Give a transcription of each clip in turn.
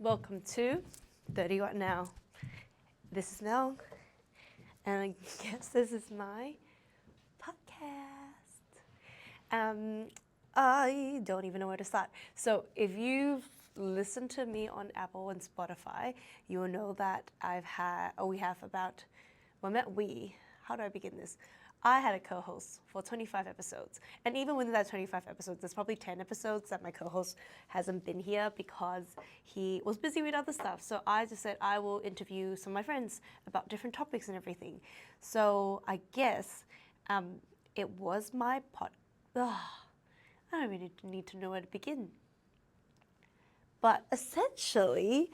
Welcome to 30 What Now. This is Mel, and I guess this is my podcast. I don't even know where to start. So if you've listened to me on Apple and Spotify, you will know that how do I begin this? I had a co-host for 25 episodes. And even within that 25 episodes, there's probably 10 episodes that my co-host hasn't been here because he was busy with other stuff. So I just said I will interview some of my friends about different topics and everything. So I guess it was my I don't really need to know where to begin. But essentially,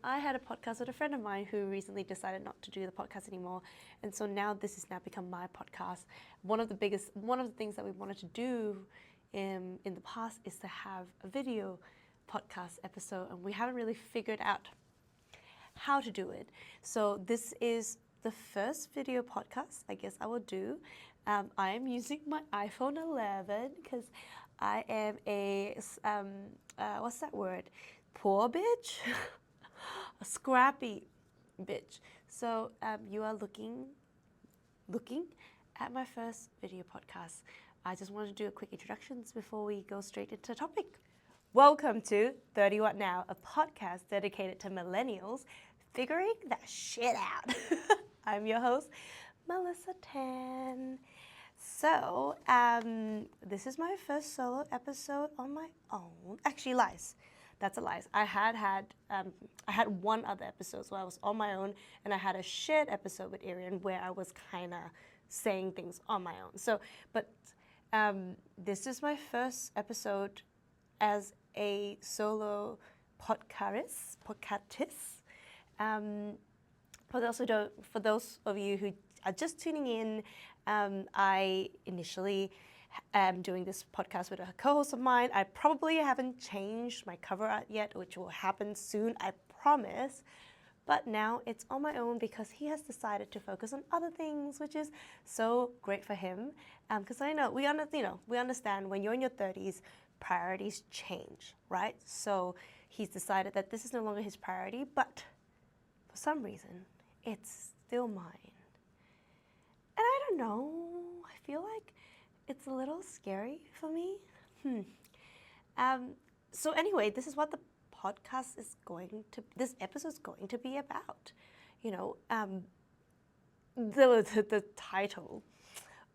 I had a podcast with a friend of mine who recently decided not to do the podcast anymore, and so now this has now become my podcast. One of the things that we wanted to do in the past is to have a video podcast episode, and we haven't really figured out how to do it. So this is the first video podcast I guess I will do. I am using my iPhone 11 because I am a what's that word? Poor bitch, a scrappy bitch. So you are looking at my first video podcast. I just wanted to do a quick introductions before we go straight into the topic. Welcome to 30 What Now, a podcast dedicated to millennials figuring that shit out. I'm your host, Melissa Tan. So, this is my first solo episode on my own. Actually, lies. That's a lie. I had one other episode where I was on my own, and I had a shared episode with Arian where I was kind of saying things on my own. So, but this is my first episode as a solo podcastist. For those of you who are just tuning in, I initially am doing this podcast with a co-host of mine. I probably haven't changed my cover art yet, which will happen soon, I promise. But now it's on my own because he has decided to focus on other things, which is so great for him. Because I know we understand when you're in your 30s, priorities change, right? So he's decided that this is no longer his priority, but for some reason, it's still mine. And I don't know, I feel like it's a little scary for me. So anyway, this is what the podcast this episode is going to be about. You know, the title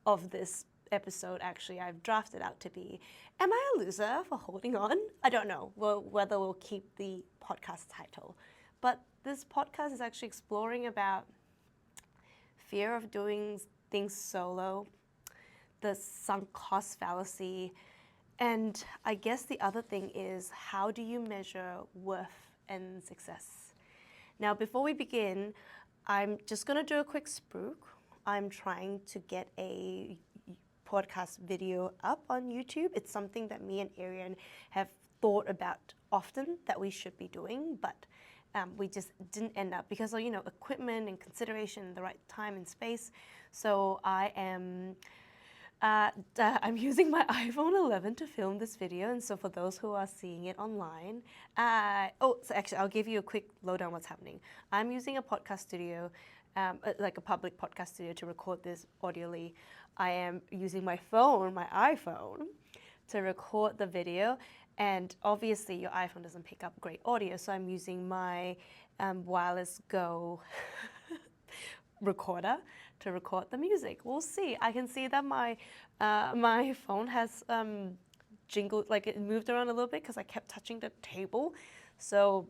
of this episode, actually, I've drafted out to be, Am I a Loser for Holding On? I don't know whether we'll keep the podcast title. But this podcast is actually exploring about fear of doing things solo, the sunk cost fallacy, and I guess the other thing is, how do you measure worth and success? Now, before we begin, I'm just going to do a quick spruik. I'm trying to get a podcast video up on YouTube. It's something that me and Arian have thought about often that we should be doing, but we just didn't end up because of, equipment and consideration, the right time and space. So I am I'm using my iPhone 11 to film this video, and so for those who are seeing it online, so actually I'll give you a quick lowdown what's happening. I'm using a podcast studio, like a public podcast studio, to record this audioly. I am using my iPhone, to record the video, and obviously your iPhone doesn't pick up great audio, so I'm using my wireless Go recorder to record the music. We'll see. I can see that my phone has jingled, like it moved around a little bit because I kept touching the table. So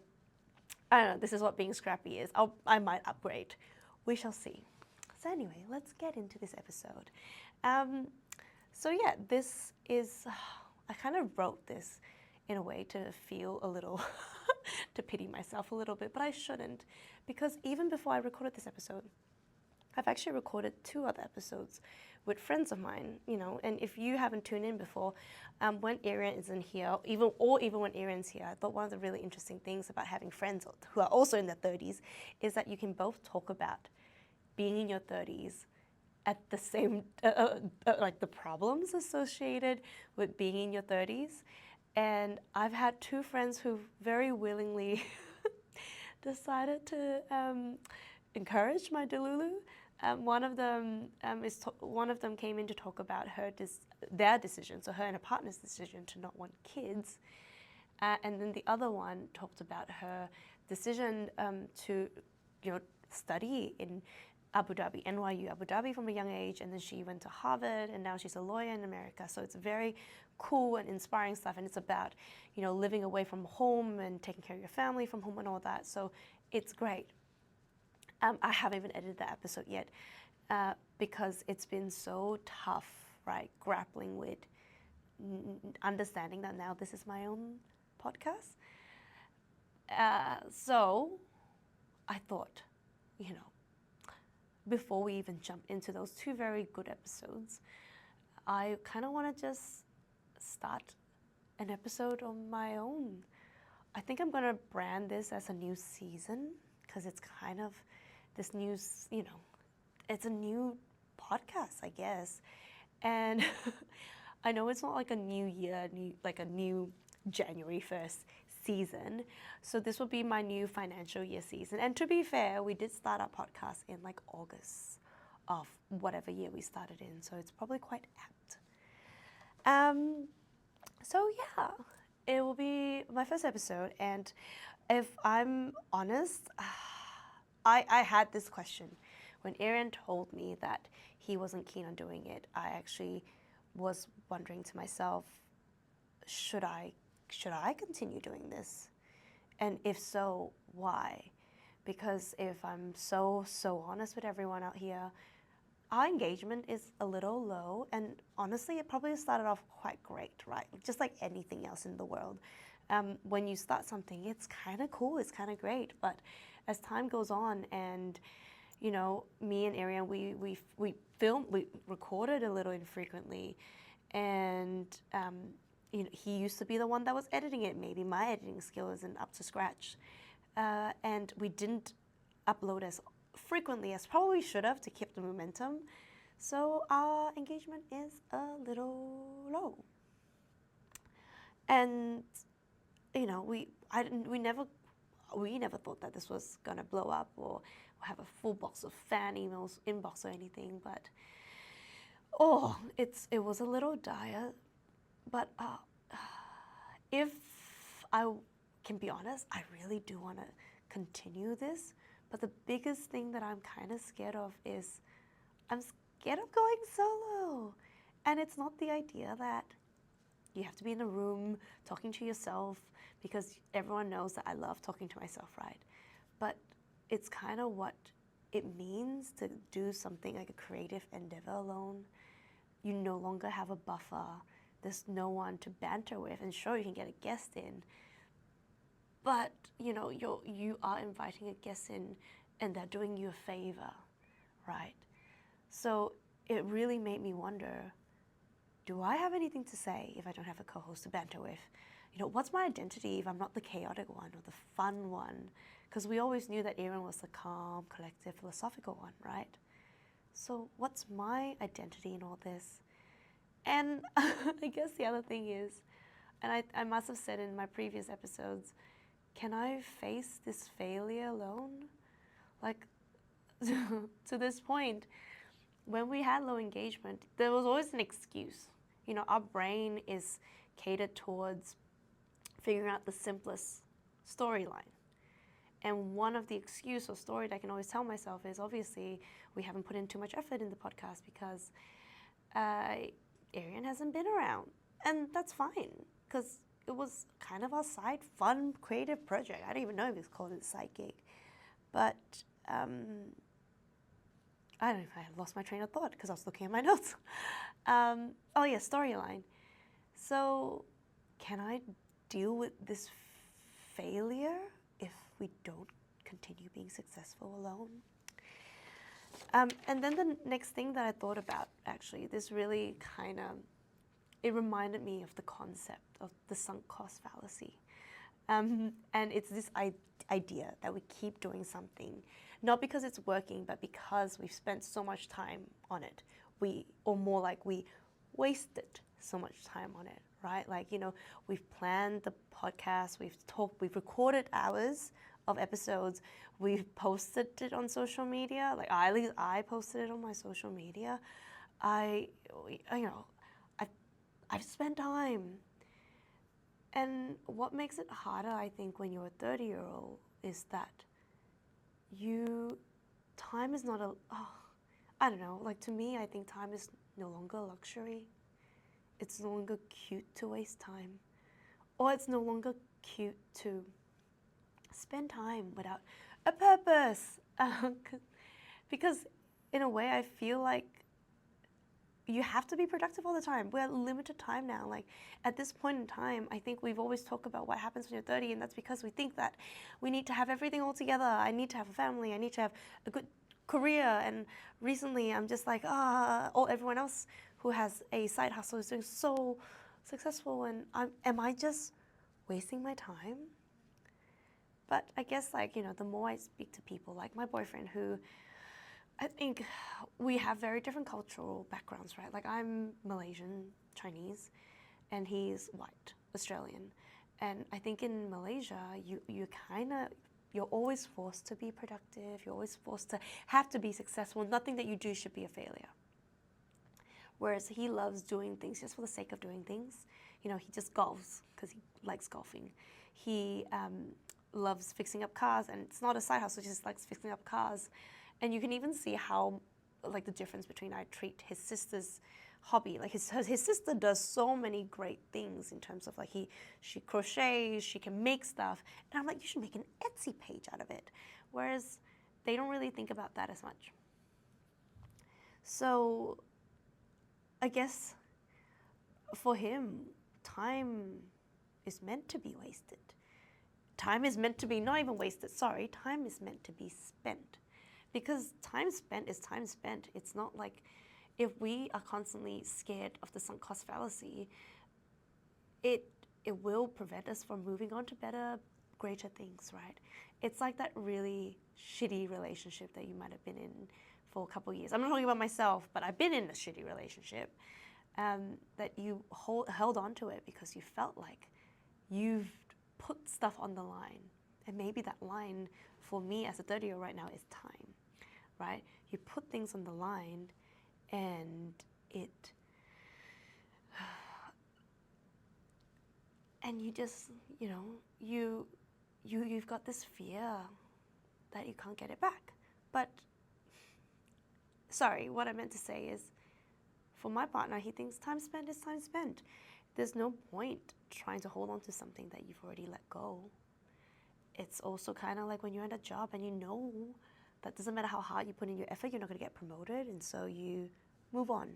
I don't know. This is what being scrappy is. I might upgrade. We shall see. So anyway, let's get into this episode. So yeah, this is. I kind of wrote this in a way to feel a little, to pity myself a little bit, but I shouldn't, because even before I recorded this episode, I've actually recorded 2 other episodes with friends of mine, and if you haven't tuned in before, when Arian isn't here, even when Arian's here, I thought one of the really interesting things about having friends who are also in their 30s is that you can both talk about being in your 30s at the same, like the problems associated with being in your 30s. And I've had 2 friends who very willingly decided to encourage my Delulu. One of them came in to talk about their decision, so her and her partner's decision to not want kids, and then the other one talked about her decision to, study in Abu Dhabi, NYU Abu Dhabi from a young age, and then she went to Harvard, and now she's a lawyer in America. So it's very cool and inspiring stuff, and it's about, living away from home and taking care of your family from home and all that. So it's great. I haven't even edited that episode yet because it's been so tough, right? Grappling with understanding that now this is my own podcast. So I thought, before we even jump into those two very good episodes, I kind of want to just start an episode on my own. I think I'm going to brand this as a new season because it's kind of this new, it's a new podcast, I guess. And I know it's not like a new year, like a new January 1st season. So this will be my new financial year season. And to be fair, we did start our podcast in like August of whatever year we started in. So it's probably quite apt. So yeah, it will be my first episode. And if I'm honest, I had this question. When Aaron told me that he wasn't keen on doing it, I actually was wondering to myself, should I continue doing this? And if so, why? Because if I'm so honest with everyone out here, our engagement is a little low, and honestly, it probably started off quite great, right? Just like anything else in the world. When you start something, it's kind of cool, it's kind of great, but as time goes on and me and Ariane, we recorded a little infrequently, and he used to be the one that was editing it. Maybe my editing skill isn't up to scratch, and we didn't upload as frequently as probably should have to keep the momentum. So our engagement is a little low, and we never thought that this was gonna blow up or have a full box of fan emails inbox or anything, but it was a little dire. But if I can be honest, I really do want to continue this. But the biggest thing that I'm kind of scared of is I'm scared of going solo. And it's not the idea that you have to be in a room talking to yourself, because everyone knows that I love talking to myself, right? But it's kind of what it means to do something like a creative endeavor alone. You no longer have a buffer. There's no one to banter with, and sure, you can get a guest in, but you are inviting a guest in, and they're doing you a favor, right? So it really made me wonder, do I have anything to say if I don't have a co-host to banter with? What's my identity if I'm not the chaotic one or the fun one? Because we always knew that Aaron was the calm, collective, philosophical one, right? So what's my identity in all this? And I guess the other thing is, and I must have said in my previous episodes, can I face this failure alone? Like, to this point, when we had low engagement, there was always an excuse. Our brain is catered towards figuring out the simplest storyline. And one of the excuse or story that I can always tell myself is, obviously, we haven't put in too much effort in the podcast because Ariane hasn't been around. And that's fine, because it was kind of our side, fun, creative project. I don't even know if it's called a side gig. But I don't know if I lost my train of thought because I was looking at my notes. Storyline. So can I deal with this failure if we don't continue being successful alone? And then the next thing that I thought about, actually, this really it reminded me of the concept of the sunk cost fallacy. And it's this idea that we keep doing something, not because it's working, but because we've spent so much time on it. We wasted so much time on it, right? Like, we've planned the podcast, we've recorded hours of episodes. We've posted it on social media. Like at least I posted it on my social media. I I've spent time. And what makes it harder, I think, when you're a 30-year-old is that time is not I don't know, like to me, I think time is no longer a luxury. It's no longer cute to waste time. Or it's no longer cute to spend time without a purpose. Because in a way, I feel like you have to be productive all the time. We're limited time now. Like at this point in time, I think we've always talked about what happens when you're 30, and that's because we think that we need to have everything all together. I need to have a family. I need to have a good career. And recently, I'm just like, or everyone else who has a side hustle is doing so successful, and am I just wasting my time? But I guess the more I speak to people, like my boyfriend, who I think we have very different cultural backgrounds, right? Like I'm Malaysian, Chinese, and he's white, Australian. And I think in Malaysia, you're always forced to be productive. You're always forced to have to be successful. Nothing that you do should be a failure. Whereas he loves doing things just for the sake of doing things. He just golfs because he likes golfing. He loves fixing up cars, and it's not a side hustle, he just likes fixing up cars. And you can even see how, like, the difference between I treat his sister's hobby. Like his sister does so many great things in terms of she crochets, she can make stuff, and I'm like, you should make an Etsy page out of it. Whereas they don't really think about that as much. So I guess for him, time is meant to be wasted. Time is meant to be not even wasted, sorry, time is meant to be spent. Because time spent is time spent. It's not like if we are constantly scared of the sunk cost fallacy, it will prevent us from moving on to better, greater things, right? It's like that really shitty relationship that you might have been in for a couple of years. I'm not talking about myself, but I've been in a shitty relationship that you held on to it because you felt like you've put stuff on the line. And maybe that line for me as a 30-year-old right now is time, right? You put things on the line and and you just, you've got this fear that you can't get it back. But, sorry, what I meant to say is, for my partner, he thinks time spent is time spent. There's no point trying to hold on to something that you've already let go. It's also kind of like when you're in a job and you know that doesn't matter how hard you put in your effort, you're not going to get promoted, and so you move on.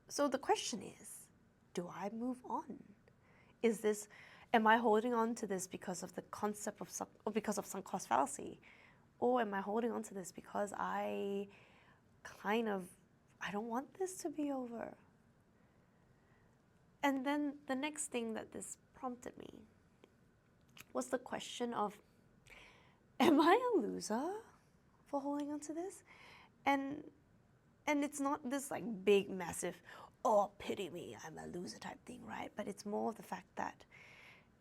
So the question is, do I move on? Am I holding on to this because of the concept or because of sunk cost fallacy? Or am I holding on to this because I don't want this to be over? And then the next thing that this prompted me was the question of, am I a loser for holding on to this? And it's not this like big, massive, oh, pity me, I'm a loser type thing, right? But it's more of the fact that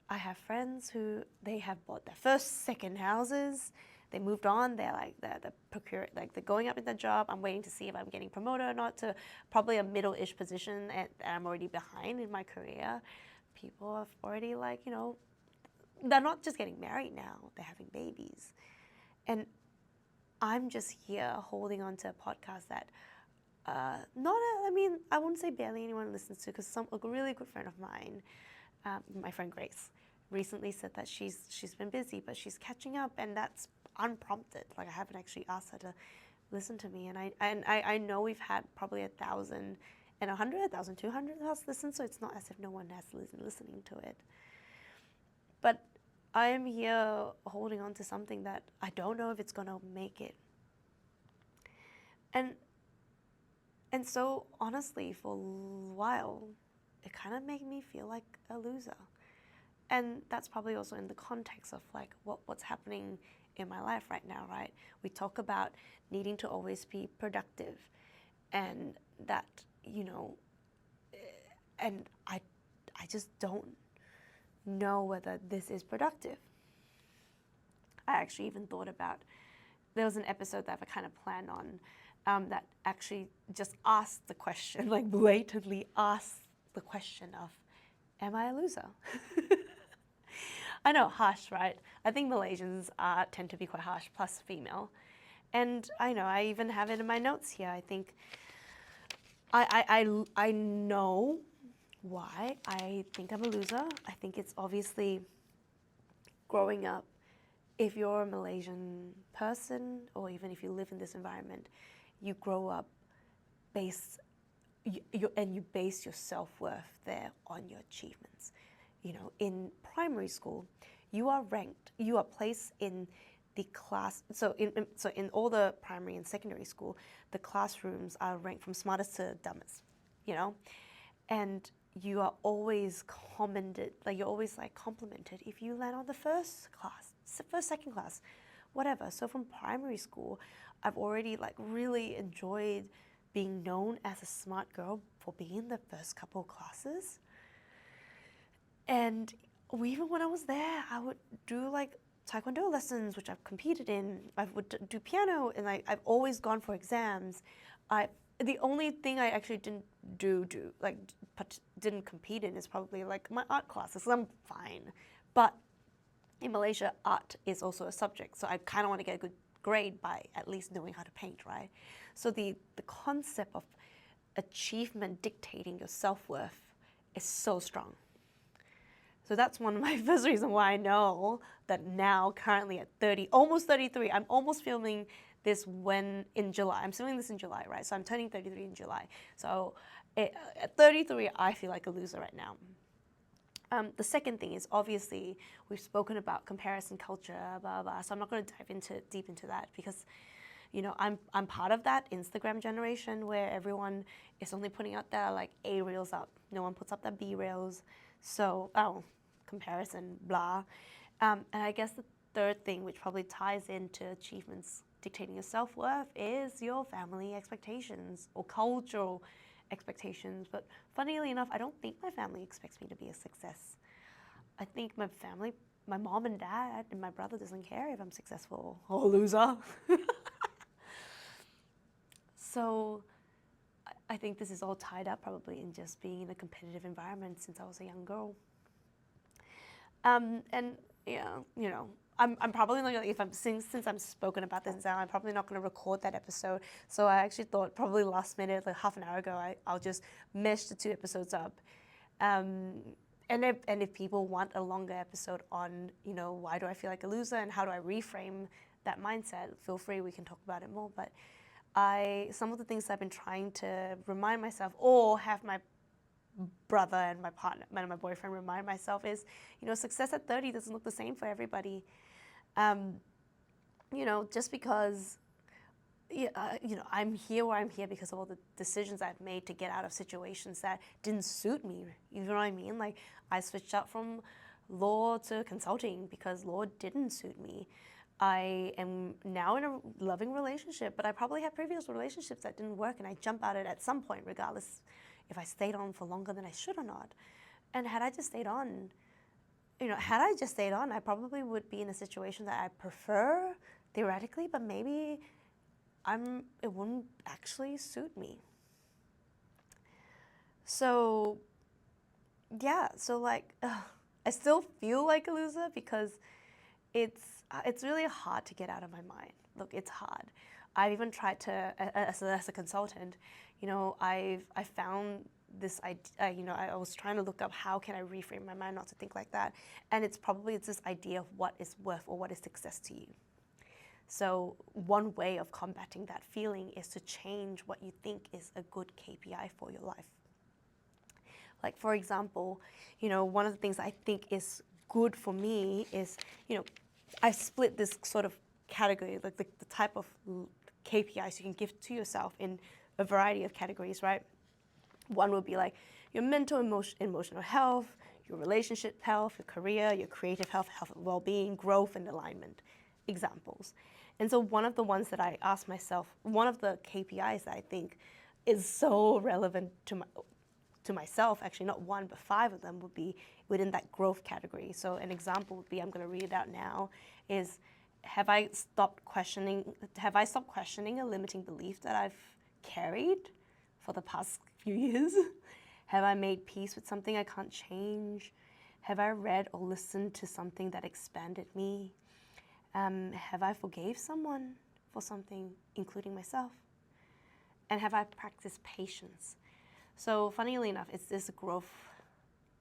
I have friends who they have bought their first, second houses. They moved on. They're they're going up in their job. I'm waiting to see if I'm getting promoted or not to probably a middle-ish position, and I'm already behind in my career. People have already they're not just getting married now, they're having babies. And I'm just here holding on to a podcast that I wouldn't say barely anyone listens to, because a really good friend of mine, my friend Grace, recently said that she's been busy, but she's catching up, and that's unprompted. Like, I haven't actually asked her to listen to me, and I know we've had probably 1,000 and 100, 1,200 of us listen, so it's not as if no one has listening to it. But I am here holding on to something that I don't know if it's gonna make it. And so honestly, for a while, it kind of made me feel like a loser. And that's probably also in the context of like what's happening in my life right now, right? We talk about needing to always be productive, and that, and I just don't know whether this is productive. I actually even thought about, there was an episode that I kind of planned on that actually just asked the question, like blatantly asked the question of, am I a loser? I know, harsh, right? I think Malaysians tend to be quite harsh, plus female. And I know, I even have it in my notes here. I think I know why I think I'm a loser. I think it's obviously growing up, if you're a Malaysian person, or even if you live in this environment, you grow up and you base your self-worth there on your achievements. You know, in primary school, you are ranked, you are placed in the class. So in all the primary and secondary school, the classrooms are ranked from smartest to dumbest, you know, and you are always commended, like you're always like complimented if you land on the first class, second class, whatever. So from primary school, I've already like really enjoyed being known as a smart girl for being in the first couple of classes. And even when I was there, I would do like taekwondo lessons, which I've competed in. I would do piano, and I've always gone for exams. The only thing I actually didn't didn't compete in is probably like my art classes. I'm fine, but in Malaysia, art is also a subject, so I kind of want to get a good grade by at least knowing how to paint, right? So the concept of achievement dictating your self-worth is so strong. So that's one of my first reasons why I know that now, currently at 30, almost 33, I'm almost filming this in July. I'm filming this in July, right? So I'm turning 33 in July. So at 33, I feel like a loser right now. The second thing is, obviously, we've spoken about comparison culture, blah, blah, so I'm not going to dive deep into that because, you know, I'm part of that Instagram generation where everyone is only putting out their like A reels up. No one puts up their B reels. So, comparison, blah. And I guess the third thing, which probably ties into achievements dictating your self-worth, is your family expectations or cultural expectations. But funnily enough, I don't think my family expects me to be a success. I think my family, my mom and dad and my brother doesn't care if I'm successful or a loser. So I think this is all tied up probably in just being in a competitive environment since I was a young girl. And yeah, you know, I'm probably not gonna, since I'm spoken about this now, I'm probably not gonna record that episode. So I actually thought probably last minute, like half an hour ago, I'll just mesh the two episodes up. And if people want a longer episode on, you know, why do I feel like a loser and how do I reframe that mindset, feel free, we can talk about it more. But some of the things I've been trying to remind myself or have my brother and my partner and my boyfriend remind myself is, you know, success at 30 doesn't look the same for everybody. You know, just because, you know, I'm here where I'm here because of all the decisions I've made to get out of situations that didn't suit me. You know what I mean? Like, I switched up from law to consulting because law didn't suit me. I am now in a loving relationship, but I probably had previous relationships that didn't work, and I jump out at some point, regardless if I stayed on for longer than I should or not. And had I just stayed on, you know, I probably would be in a situation that I prefer theoretically, but maybe it wouldn't actually suit me. So, yeah, so like, I still feel like a loser because it's really hard to get out of my mind. Look, it's hard. I've even tried to, as a consultant, you know, I found this idea, you know, I was trying to look up how can I reframe my mind not to think like that. And it's this idea of what is worth or what is success to you. So one way of combating that feeling is to change what you think is a good KPI for your life. Like, for example, you know, one of the things I think is good for me is, you know, I've split this sort of category, like the type of KPIs you can give to yourself in a variety of categories, right? One would be like your mental, emotional health, your relationship health, your career, your creative health, health and well-being, growth and alignment, examples. And so one of the ones that I asked myself, one of the KPIs that I think is so relevant to myself, actually not one, but 5 of them would be within that growth category. So an example would be, I'm going to read it out now, is have I stopped questioning a limiting belief that I've carried for the past few years? Have I made peace with something I can't change? Have I read or listened to something that expanded me? Have I forgave someone for something, including myself? And have I practiced patience? So funnily enough, it's this growth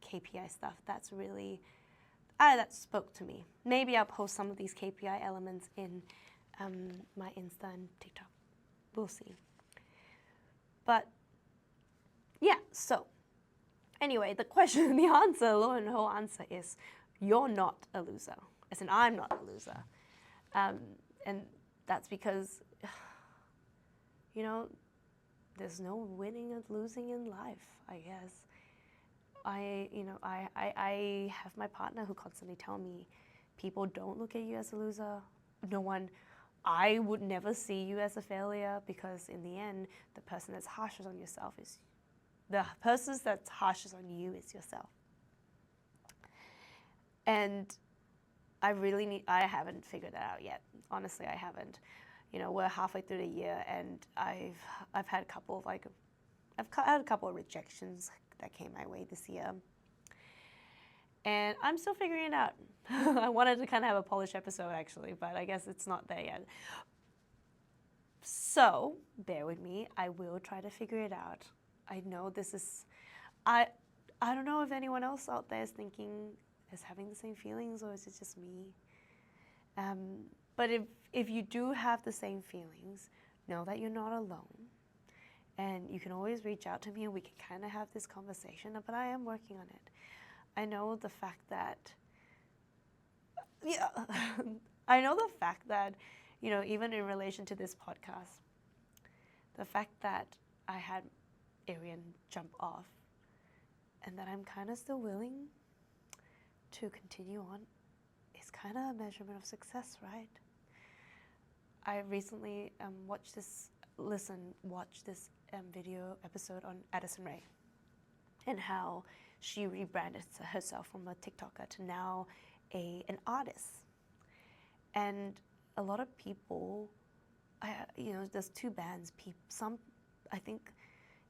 KPI stuff that's really, that spoke to me. Maybe I'll post some of these KPI elements in my Insta and TikTok. We'll see. But yeah, so anyway, the question, the answer, lo and whole answer is, you're not a loser. As in, I'm not a loser. And that's because, you know, there's no winning and losing in life, I guess. I have my partner who constantly tell me, people don't look at you as a loser. No one, I would never see you as a failure, because in the end, the person that's harshest on yourself is, the person that's harshest on you is yourself. And I haven't figured that out yet. Honestly, I haven't. You know, we're halfway through the year, and I've had a couple of rejections that came my way this year. And I'm still figuring it out. I wanted to kind of have a polished episode, actually, but I guess it's not there yet. So, bear with me. I will try to figure it out. I know this is, I don't know if anyone else out there is having the same feelings, or is it just me? But if you do have the same feelings, know that you're not alone. And you can always reach out to me and we can kind of have this conversation, but I am working on it. I know the fact that, you know, even in relation to this podcast, the fact that I had Arian jump off and that I'm kind of still willing to continue on is kind of a measurement of success, right? I recently watched this video episode on Addison Rae and how she rebranded herself from a TikToker to now an artist. And a lot of people, you know, there's two bands. I think,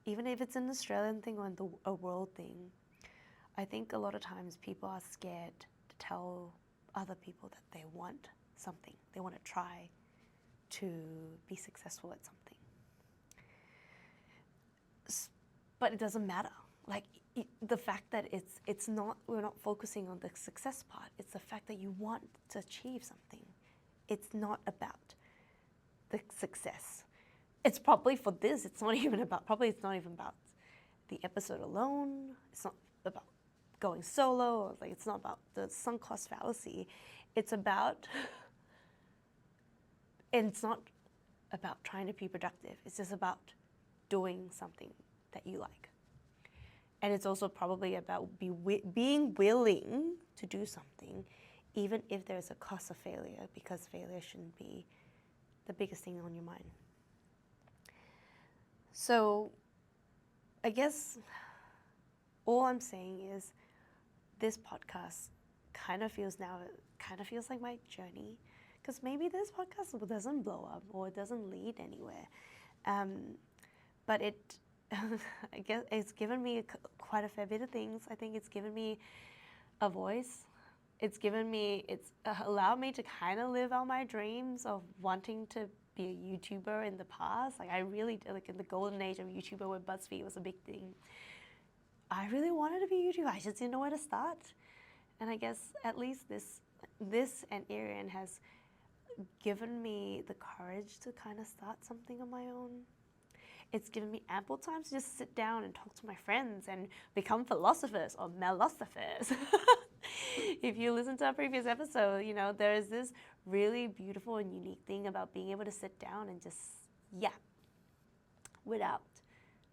even if it's an Australian thing or a world thing, I think a lot of times people are scared to tell other people that they want something. They want to try to be successful at something. But it doesn't matter. Like, the fact that we're not focusing on the success part. It's the fact that you want to achieve something. It's not about the success. It's probably for this, it's not even about the episode alone. It's not about going solo. Like, it's not about the sunk cost fallacy. It's not about trying to be productive. It's just about doing something that you like. And it's also probably about being willing to do something, even if there's a cost of failure, because failure shouldn't be the biggest thing on your mind. So I guess all I'm saying is this podcast kind of feels like my journey, because maybe this podcast doesn't blow up or it doesn't lead anywhere. But I guess it's given me quite a fair bit of things. I think it's given me a voice. It's allowed me to kind of live out my dreams of wanting to be a YouTuber in the past. Like, I really did, like in the golden age of YouTuber where BuzzFeed was a big thing. I really wanted to be a YouTuber. I just didn't know where to start. And I guess at least this and Arian has given me the courage to kind of start something on my own. It's given me ample time to just sit down and talk to my friends and become philosophers or melosophers. If you listen to our previous episode, you know, there is this really beautiful and unique thing about being able to sit down and just yap without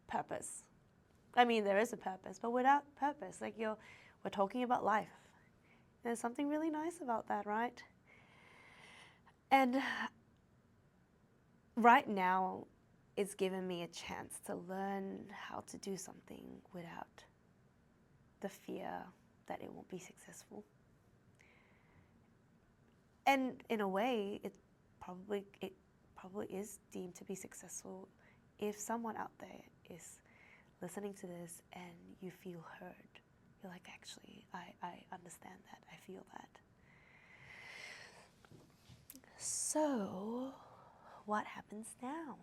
purpose. I mean, there is a purpose, but without purpose. Like, we're talking about life. There's something really nice about that, right? And right now, it's given me a chance to learn how to do something without the fear that it won't be successful. And in a way, it probably is deemed to be successful if someone out there is listening to this and you feel heard. You're like, actually, I understand that. I feel that. So, what happens now?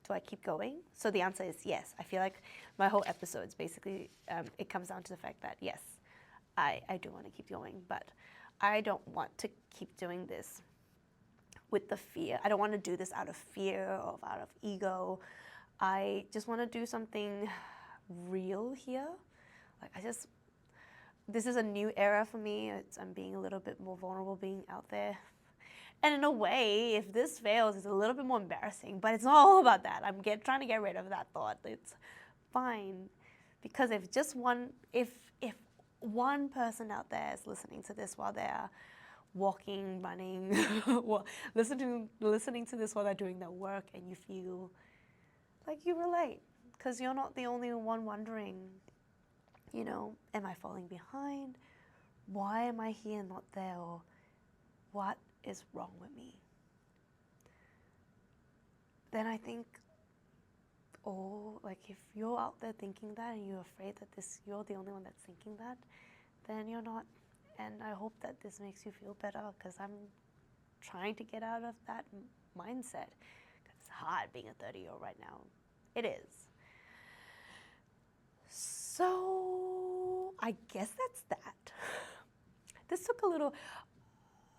Do I keep going? So the answer is yes. I feel like my whole episodes basically, it comes down to the fact that yes, I do want to keep going, but I don't want to keep doing this with the fear. I don't want to do this out of fear or out of ego. I just want to do something real here. Like this is a new era for me. I'm being a little bit more vulnerable being out there. And in a way, if this fails, it's a little bit more embarrassing, but it's not all about that. I'm trying to get rid of that thought. It's fine. Because if one person out there is listening to this while they're walking, running, listening to this while they're doing their work, and you feel like you relate, because you're not the only one wondering, am I falling behind? Why am I here and not there? Or what is wrong with me? Then I think, if you're out there thinking that and you're afraid that you're the only one that's thinking that, then you're not. And I hope that this makes you feel better, because I'm trying to get out of that mindset. It's hard being a 30-year-old right now. It is. So I guess that's that. This took a little,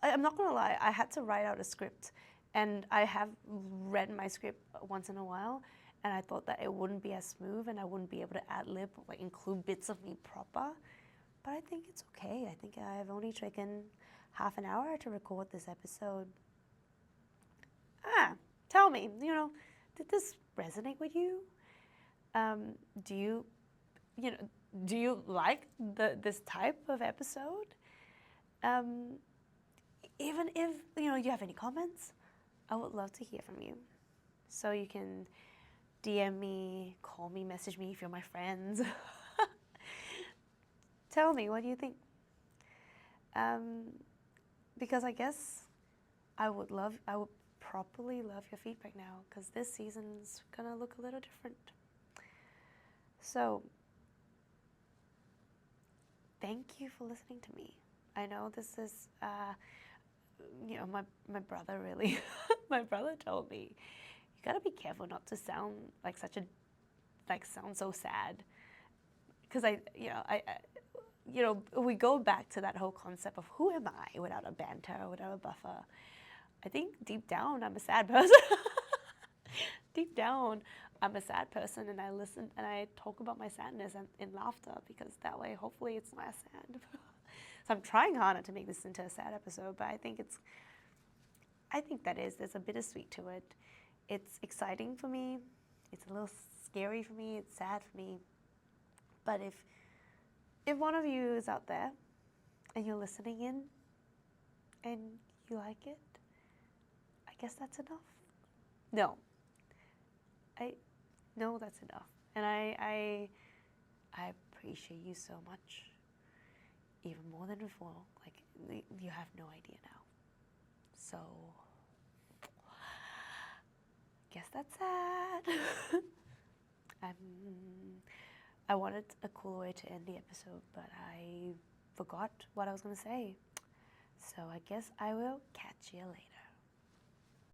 I'm not gonna lie, I had to write out a script, and I have read my script once in a while, and I thought that it wouldn't be as smooth and I wouldn't be able to ad-lib, include bits of me proper. But I think it's okay. I think I've only taken half an hour to record this episode. Tell me, did this resonate with you? Do you like this type of episode? Even if you have any comments, I would love to hear from you. So you can DM me, call me, message me if you're my friends. Tell me, what do you think? Because I guess I would properly love your feedback now, because this season's gonna look a little different. So, thank you for listening to me. I know this is, my brother really, my brother told me, you gotta be careful not to sound sound so sad. Because we go back to that whole concept of who am I without a banter, without a buffer. I think deep down, I'm a sad person. Deep down, I'm a sad person, and I listen and I talk about my sadness in laughter, because that way, hopefully, it's not sad. So I'm trying harder to make this into a sad episode, but I think there's a bittersweet to it. It's exciting for me. It's a little scary for me. It's sad for me. But if one of you is out there and you're listening in and you like it, I guess that's enough. No, that's enough. And I appreciate you so much, even more than before. You have no idea now. So, guess that's sad. I wanted a cool way to end the episode, but I forgot what I was going to say. So I guess I will catch you later.